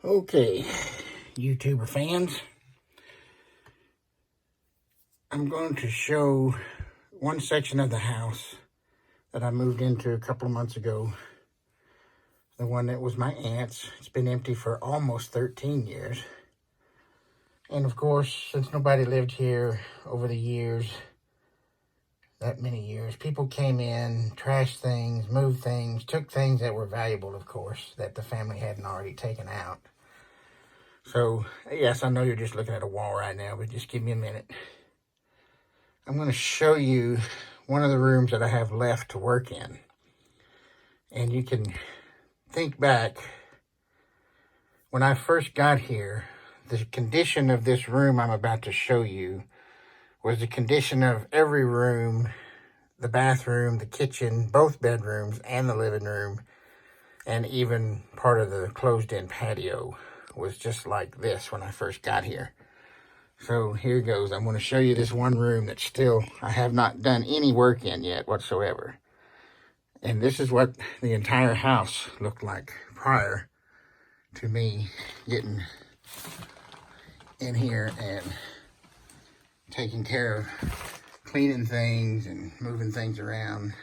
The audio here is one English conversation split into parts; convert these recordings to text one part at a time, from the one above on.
Okay, YouTuber fans, I'm going to show one section of the house that I moved into a couple of months ago. The one that was my aunt's. It's been empty for almost 13 years. And of course, since nobody lived here over the years, that many years, people came in, trashed things, moved things, took things that were valuable, of course, that the family hadn't already taken out. So, yes, I know you're just looking at a wall right now, but just give me a minute. I'm going to show you one of the rooms that I have left to work in. And you can think back, when I first got here, the condition of this room I'm about to show you was the condition of every room, the bathroom, the kitchen, both bedrooms, and the living room, and even part of the closed-in patio was just like this when I first got here. So here goes. I'm going to show you this one room that still I have not done any work in yet whatsoever. And this is what the entire house looked like prior to me getting in here and taking care of cleaning things and moving things around.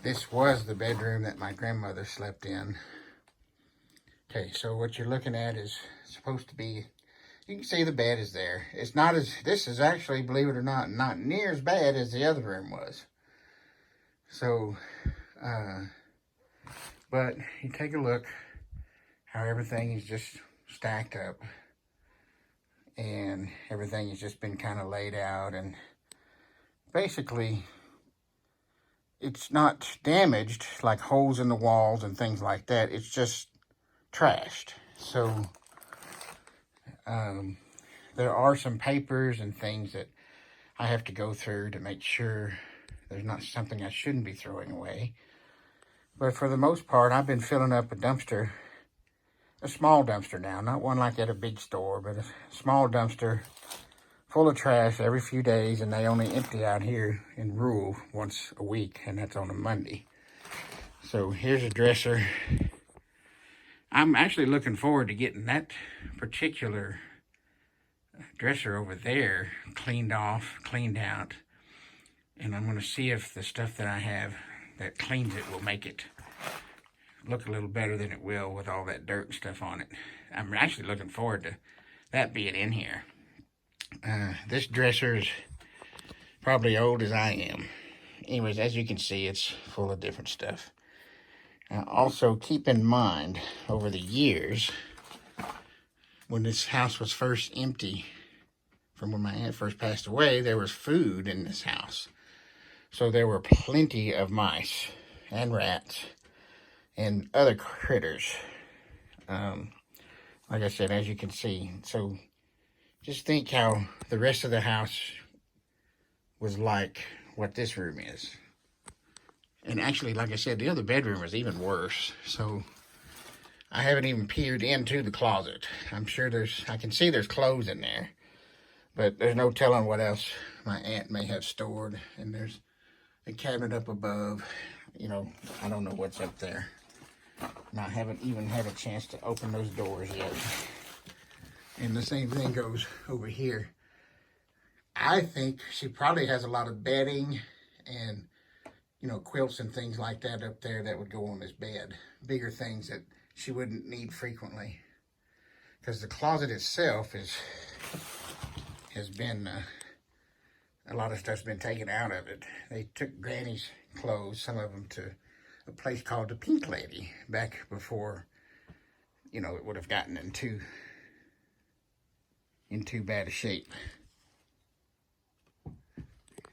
This was the bedroom that my grandmother slept in. Okay, so what you're looking at is supposed to be, you can see the bed is there. It's not as, this is actually, believe it or not, not near as bad as the other room was. So, but you take a look how everything is just stacked up. And everything has just been kind of laid out. And basically, it's not damaged, like holes in the walls and things like that. It's just trashed. So, there are some papers and things that I have to go through to make sure there's not something I shouldn't be throwing away. But for the most part, I've been filling up a dumpster, a small dumpster now, not one like at a big store, but a small dumpster full of trash every few days, and they only empty out here in rural once a week, and that's on a Monday. So here's a dresser. I'm actually looking forward to getting that particular dresser over there cleaned off, cleaned out, and I'm going to see if the stuff that I have that cleans it will make it look a little better than it will with all that dirt and stuff on it. I'm actually looking forward to that being in here. This dresser is probably old as I am. Anyways, as you can see, it's full of different stuff. Also, keep in mind, over the years, when this house was first empty, from when my aunt first passed away, there was food in this house. So there were plenty of mice and rats and other critters. Like I said, as you can see. So just think how the rest of the house was like what this room is. And actually, like I said, the other bedroom was even worse. So I haven't even peered into the closet. I'm sure I can see there's clothes in there. But there's no telling what else my aunt may have stored. And there's a cabinet up above. You know, I don't know what's up there. And I haven't even had a chance to open those doors yet. And the same thing goes over here. I think she probably has a lot of bedding and, you know, quilts and things like that up there that would go on this bed. Bigger things that she wouldn't need frequently. Because the closet itself has been, a lot of stuff's been taken out of it. They took Granny's clothes, some of them, to a place called the Pink Lady back before, you know, it would have gotten in too bad a shape.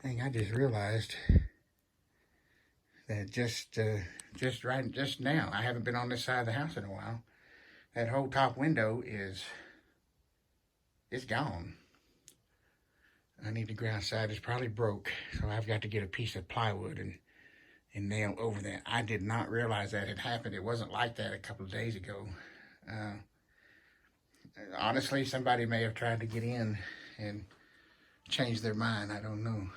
Dang, I just realized that just now, I haven't been on this side of the house in a while. That whole top window it's gone. I need to go outside. It's probably broke, so I've got to get a piece of plywood and nail over that. I did not realize that had happened. It wasn't like that a couple of days ago. Honestly, somebody may have tried to get in and change their mind. I don't know.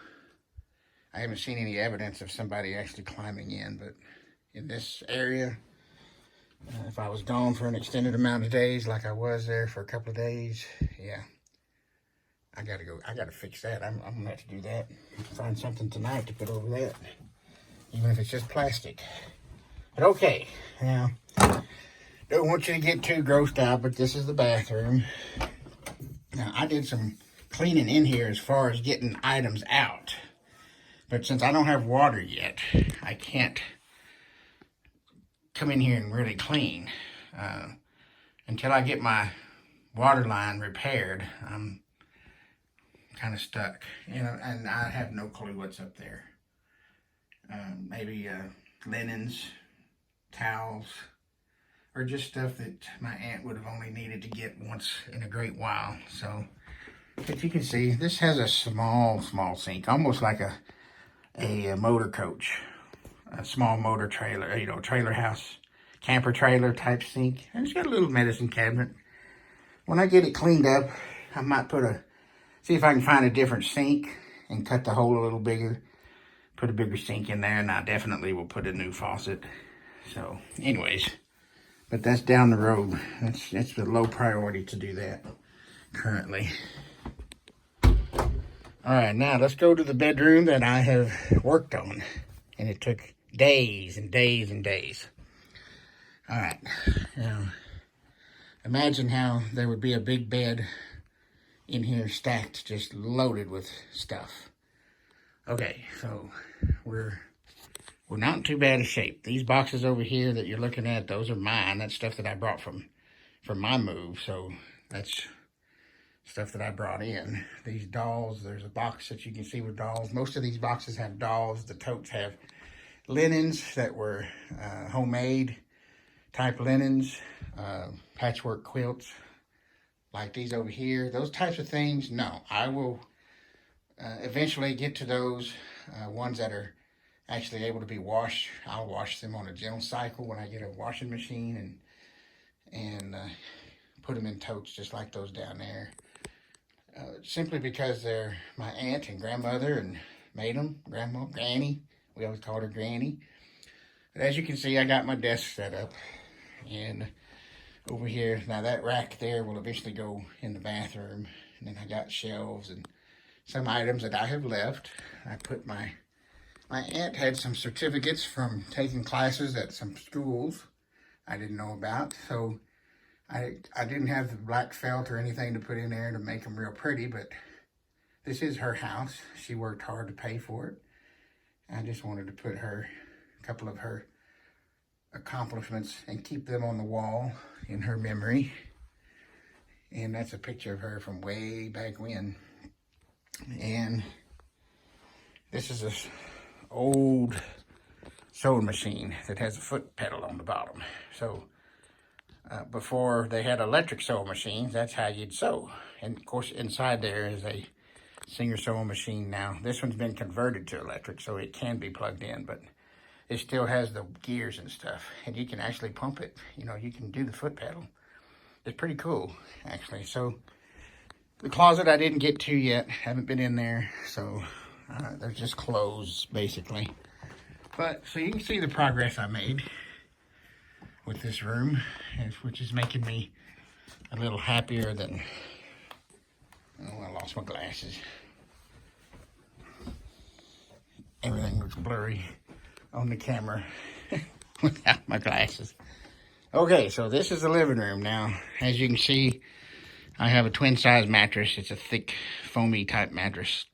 I haven't seen any evidence of somebody actually climbing in, but in this area, if I was gone for an extended amount of days, like I was there for a couple of days, yeah, I gotta fix that. I'm gonna have to do that. Find something tonight to put over that, even if it's just plastic. But okay, now, don't want you to get too grossed out, but this is the bathroom. Now, I did some cleaning in here as far as getting items out. But since I don't have water yet, I can't come in here and really clean. Until I get my water line repaired, I'm kind of stuck. You know, and I have no clue what's up there. Maybe linens, towels, or just stuff that my aunt would have only needed to get once in a great while. So, but you can see, this has a small sink, almost like a motor coach, a small motor trailer, you know, trailer house, camper trailer type sink. And it's got a little medicine cabinet. When I get it cleaned up, I might see if I can find a different sink and cut the hole a little bigger, put a bigger sink in there, and I definitely will put a new faucet. So, anyways, but that's down the road. It's a low priority to do that currently. All right, now let's go to the bedroom that I have worked on. And it took days and days and days. All right, now imagine how there would be a big bed in here stacked, just loaded with stuff. Okay, so we're not in too bad a shape. These boxes over here that you're looking at, those are mine. That's stuff that I brought from my move, so that's stuff that I brought in. These dolls, there's a box that you can see with dolls. Most of these boxes have dolls. The totes have linens that were homemade type linens, patchwork quilts, like these over here. Those types of things, no. I will eventually get to those ones that are actually able to be washed. I'll wash them on a gentle cycle when I get a washing machine and put them in totes just like those down there. Simply because they're my aunt and grandmother and made them, Granny. We always called her Granny. But as you can see, I got my desk set up. And over here, now that rack there will eventually go in the bathroom. And then I got shelves and some items that I have left. I put my aunt had some certificates from taking classes at some schools I didn't know about. So I didn't have the black felt or anything to put in there to make them real pretty, but this is her house. She worked hard to pay for it. I just wanted to put a couple of her accomplishments and keep them on the wall in her memory. And that's a picture of her from way back when. And this is this old sewing machine that has a foot pedal on the bottom. So before they had electric sewing machines, that's how you'd sew. And of course, inside there is a Singer sewing machine now. This one's been converted to electric, so it can be plugged in, but it still has the gears and stuff. And you can actually pump it. You know, you can do the foot pedal. It's pretty cool, actually. So the closet I didn't get to yet. Haven't been in there, so there's just clothes, basically. But, so you can see the progress I made with this room, which is making me a little happier than, oh, I lost my glasses. Everything looks blurry on the camera without my glasses. Okay, so this is the living room now. As you can see, I have a twin size mattress. It's a thick, foamy type mattress,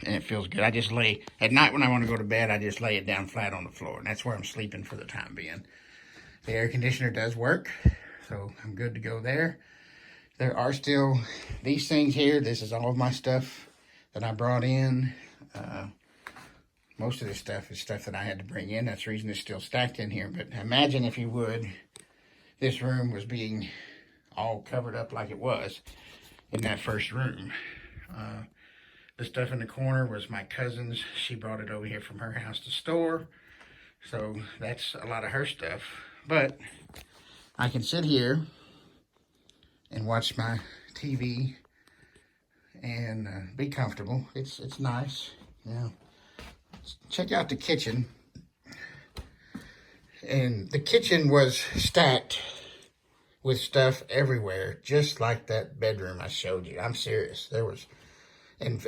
and it feels good. I just lay, at night when I want to go to bed, I just lay it down flat on the floor, and that's where I'm sleeping for the time being. The air conditioner does work, so I'm good to go there. There are still these things here. This is all of my stuff that I brought in. Most of this stuff is stuff that I had to bring in. That's the reason it's still stacked in here. But imagine, if you would, this room was being all covered up like it was in that first room. The stuff in the corner was my cousin's. She brought it over here from her house to store. So that's a lot of her stuff. But I can sit here and watch my TV and be comfortable. It's nice. Yeah. Check out the kitchen. And the kitchen was stacked with stuff everywhere, just like that bedroom I showed you. I'm serious. There was, and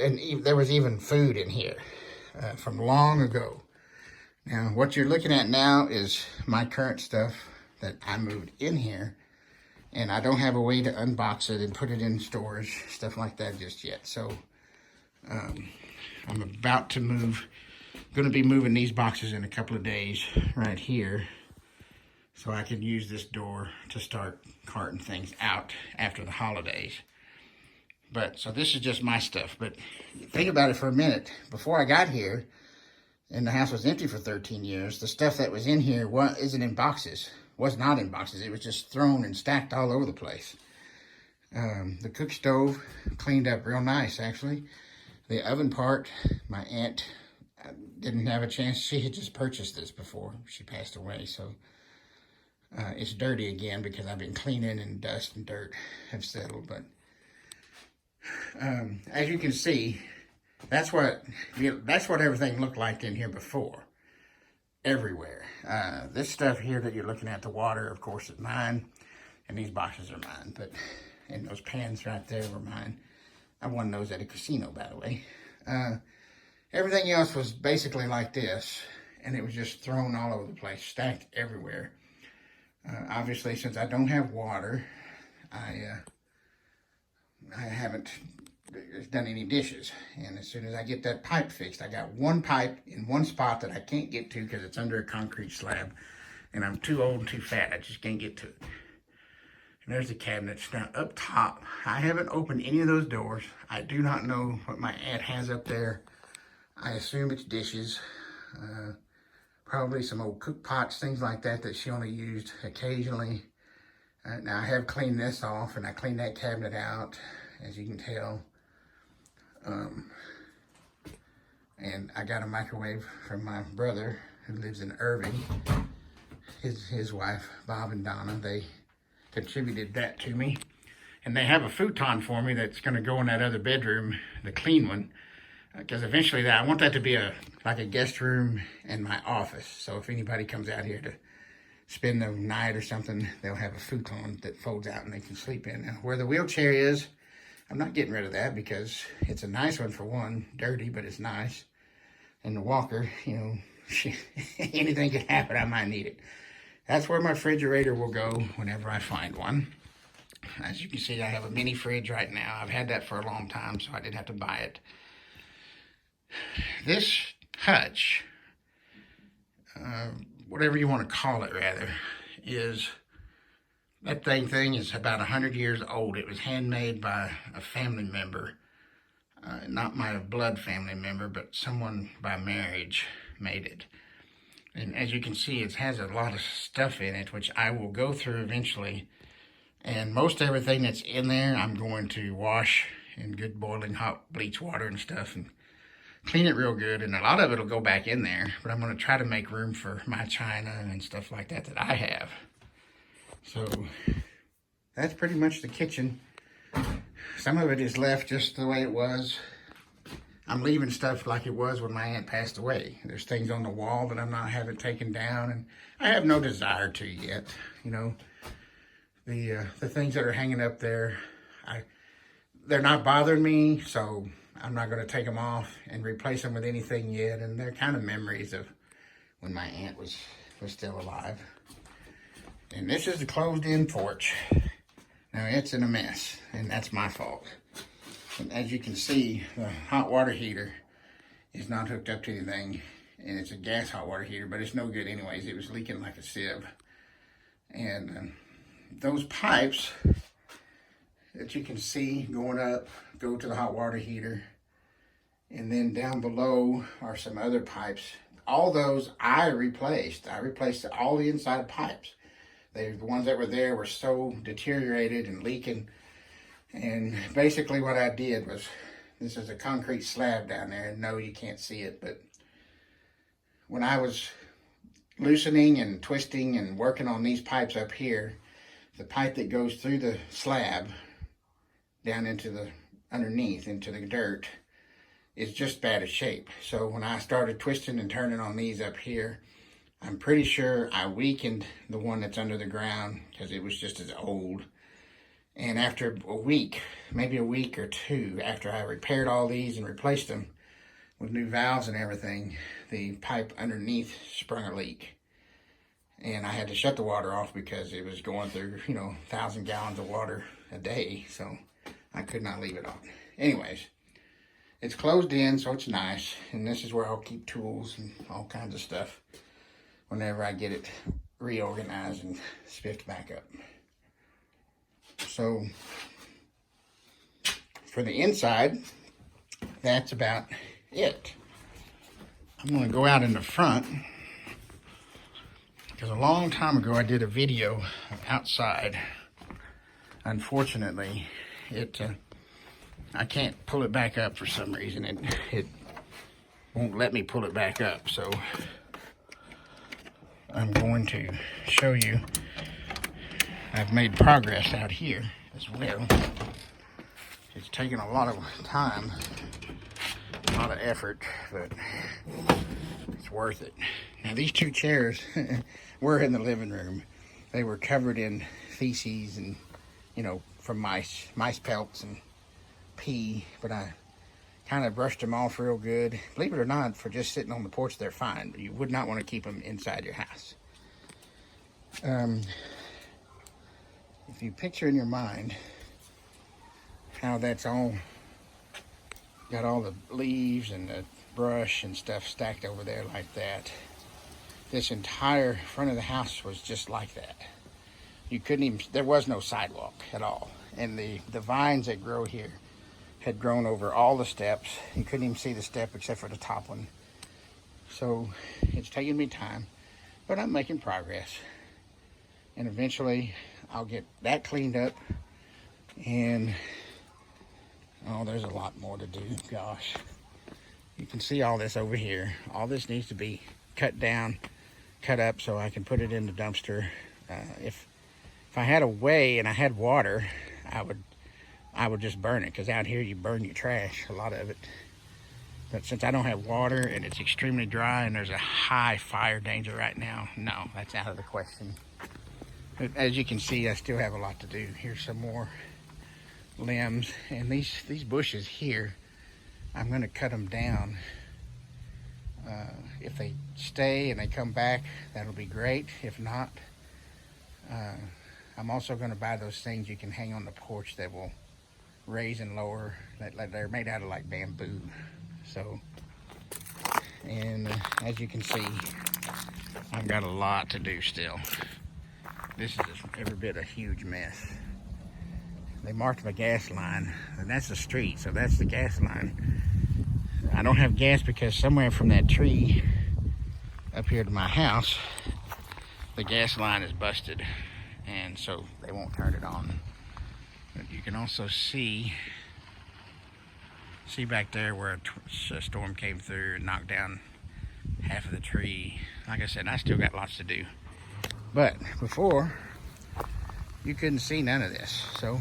there was even food in here from long ago. Now, what you're looking at now is my current stuff that I moved in here, and I don't have a way to unbox it and put it in storage, stuff like that just yet. So I'm about to move, going to be moving these boxes in a couple of days right here, so I can use this door to start carting things out after the holidays. But, so this is just my stuff. But think about it for a minute. Before I got here, and the house was empty for 13 years, the stuff that was in here isn't in boxes. Was not in boxes. It was just thrown and stacked all over the place. The cook stove cleaned up real nice, actually. The oven part, my aunt didn't have a chance. She had just purchased this before she passed away, so it's dirty again because I've been cleaning and dust and dirt have settled. But as you can see, that's what everything looked like in here before. Everywhere. This stuff here that you're looking at, the water, of course, is mine, and these boxes are mine. But and those pans right there were mine. I won those at a casino, by the way. Everything else was basically like this, and it was just thrown all over the place, stacked everywhere. Obviously, since I don't have water, I haven't done any dishes. And as soon as I get that pipe fixed, I got one pipe in one spot that I can't get to because it's under a concrete slab, and I'm too old and too fat. I just can't get to it. And there's the cabinets. Now up top, I haven't opened any of those doors. I do not know what my aunt has up there. I assume it's dishes, probably some old cook pots, things like that she only used occasionally. Now I have cleaned this off, and I cleaned that cabinet out, as you can tell. And I got a microwave from my brother who lives in Irving. His wife, Bob and Donna, they contributed that to me. And they have a futon for me that's going to go in that other bedroom, the clean one. Because eventually I want that to be like a guest room and my office. So if anybody comes out here to spend the night or something, they'll have a futon that folds out and they can sleep in. Now, where the wheelchair is, I'm not getting rid of that because it's a nice one for one. Dirty, but it's nice. And the walker, you know, anything could happen. I might need it. That's where my refrigerator will go whenever I find one. As you can see, I have a mini fridge right now. I've had that for a long time, so I didn't have to buy it. This hutch, whatever you want to call it rather, that thing is about 100 years old. It was handmade by a family member, not my blood family member, but someone by marriage made it. And as you can see, it has a lot of stuff in it, which I will go through eventually. And most everything that's in there, I'm going to wash in good boiling hot bleach water and stuff and clean it real good. And a lot of it will go back in there, but I'm going to try to make room for my china and stuff like that I have. So that's pretty much the kitchen. Some of it is left just the way it was. I'm leaving stuff like it was when my aunt passed away. There's things on the wall that I'm not having taken down, and I have no desire to yet. You know, the things that are hanging up there, they're not bothering me, so I'm not going to take them off and replace them with anything yet. And they're kind of memories of when my aunt was still alive. And this is the closed-in porch. Now, it's in a mess, and that's my fault. And as you can see, the hot water heater is not hooked up to anything, and it's a gas hot water heater, but it's no good anyways. It was leaking like a sieve. And those pipes that you can see going up go to the hot water heater. And then down below are some other pipes. All those I replaced. I replaced all the inside pipes. The ones that were there were so deteriorated and leaking. And basically what I did was, this is a concrete slab down there, and no, you can't see it, but when I was loosening and twisting and working on these pipes up here, the pipe that goes through the slab down into the underneath, into the dirt, is just bad as shape. So when I started twisting and turning on these up here, I'm pretty sure I weakened the one that's under the ground because it was just as old. And after a week, maybe a week or two, after I repaired all these and replaced them with new valves and everything, the pipe underneath sprung a leak. And I had to shut the water off because it was going through, 1,000 gallons of water a day. So I could not leave it on. Anyways, it's closed in, so it's nice. And this is where I'll keep tools and all kinds of stuff whenever I get it reorganized and spiffed back up. So for the inside, that's about it. I'm going to go out in the front because a long time ago I did a video outside. Unfortunately, I can't pull it back up for some reason. It won't let me pull it back up, so I'm going to show you I've made progress out here as well. It's taken a lot of time, a lot of effort, but it's worth it. Now these two chairs were in the living room. They were covered in feces and, from mice pelts and pee, but I kind of brushed them off real good. Believe it or not, for just sitting on the porch, they're fine, but you would not want to keep them inside your house. If you picture in your mind how that's all got all the leaves and the brush and stuff stacked over there like that, this entire front of the house was just like that. You couldn't even, there was no sidewalk at all. And the vines that grow here had grown over all the steps. You couldn't even see the step except for the top one. So it's taken me time, but I'm making progress. And eventually I'll get that cleaned up. And, there's a lot more to do. Gosh, you can see all this over here. All this needs to be cut down, cut up so I can put it in the dumpster. If I had a way and I had water, I would just burn it, because out here you burn your trash, a lot of it. But since I don't have water and it's extremely dry and there's a high fire danger right now, no, that's out of the question. But as you can see, I still have a lot to do. Here's some more limbs, and these bushes here, I'm going to cut them down. If they stay and they come back, that'll be great. If not, I'm also going to buy those things you can hang on the porch that will raise and lower. They're made out of like bamboo. So, and as you can see, I've got a lot to do still. This is every bit a huge mess. They marked my gas line, and that's the street, so that's the gas line. I don't have gas because somewhere from that tree up here to my house, the gas line is busted, and so they won't turn it on. But you can also see back there where a storm came through and knocked down half of the tree. Like I said, I still got lots to do. But before, you couldn't see none of this. So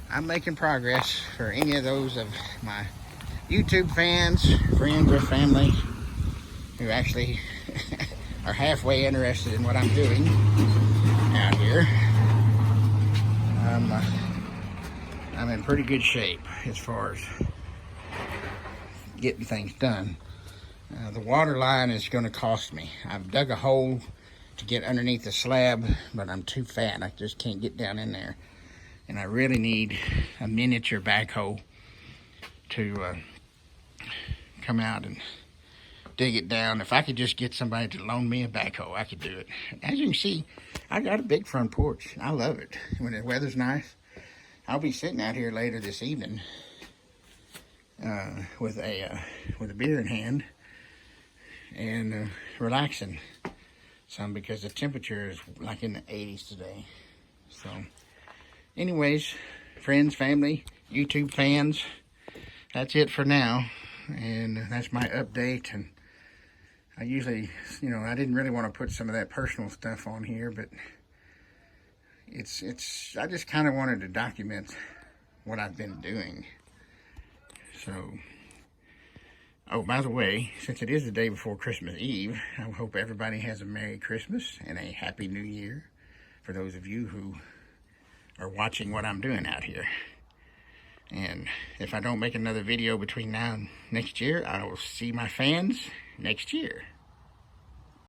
I'm making progress for any of those of my YouTube fans, friends, or family who actually are halfway interested in what I'm doing out here. I'm in pretty good shape as far as getting things done. The water line is going to cost me. I've dug a hole to get underneath the slab, but I'm too fat. I just can't get down in there. And I really need a miniature backhoe to come out and dig it down. If I could just get somebody to loan me a backhoe, I could do it. As you can see, I got a big front porch. I love it. When the weather's nice, I'll be sitting out here later this evening with a beer in hand and relaxing some, because the temperature is like in the 80s today. So anyways, friends, family, YouTube fans, that's it for now. And that's my update. And I usually, I didn't really want to put some of that personal stuff on here, but I just kind of wanted to document what I've been doing. So Oh, by the way, since it is the day before Christmas Eve, I hope everybody has a Merry Christmas and a Happy New Year for those of you who are watching what I'm doing out here. And if I don't make another video between now and next year, I will see my fans next year.